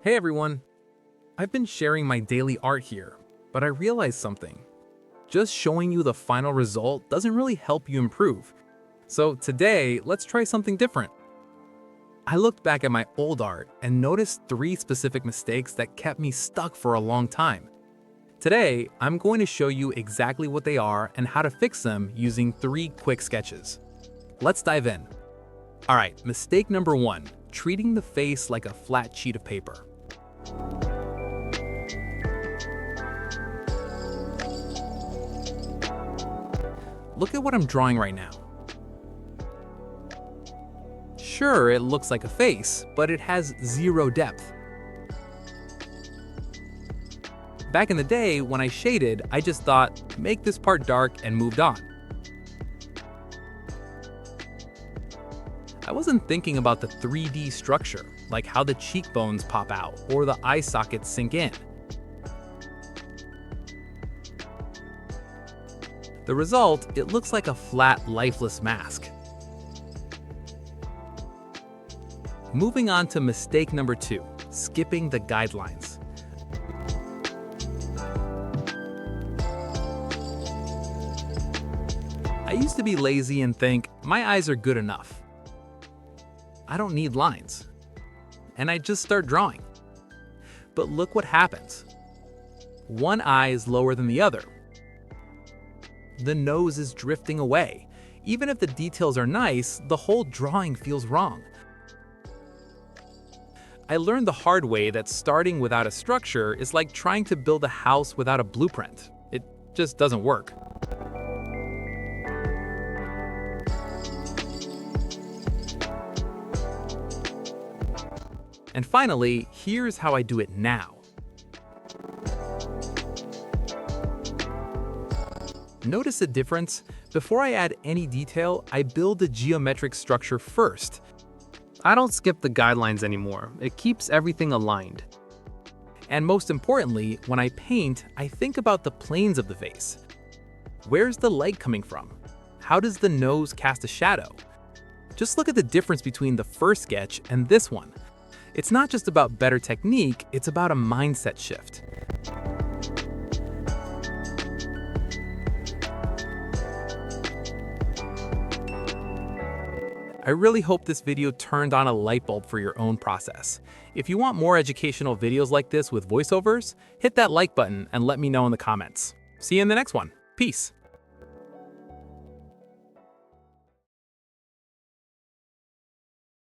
Hey everyone! I've been sharing my daily art here, but I realized something. Just showing you the final result doesn't really help you improve. So today, let's try something different. I looked back at my old art and noticed 3 specific mistakes that kept me stuck for a long time. Today, I'm going to show you exactly what they are and how to fix them using 3 quick sketches. Let's dive in. Alright, mistake number 1, treating the face like a flat sheet of paper. Look at what I'm drawing right now. Sure, it looks like a face, but it has 0 depth. Back in the day, when I shaded, I just thought, make this part dark and moved on. I wasn't thinking about the 3D structure, like how the cheekbones pop out or the eye sockets sink in. The result, it looks like a flat, lifeless mask. Moving on to mistake number 2, skipping the guidelines. I used to be lazy and think, my eyes are good enough. I don't need lines. And I just start drawing. But look what happens. One eye is lower than the other. The nose is drifting away. Even if the details are nice, the whole drawing feels wrong. I learned the hard way that starting without a structure is like trying to build a house without a blueprint. It just doesn't work. And finally, here's how I do it now. Notice the difference? Before I add any detail, I build a geometric structure first. I don't skip the guidelines anymore. It keeps everything aligned. And most importantly, when I paint, I think about the planes of the face. Where's the light coming from? How does the nose cast a shadow? Just look at the difference between the first sketch and this one. It's not just about better technique, it's about a mindset shift. I really hope this video turned on a light bulb for your own process. If you want more educational videos like this with voiceovers, hit that like button and let me know in the comments. See you in the next one. Peace.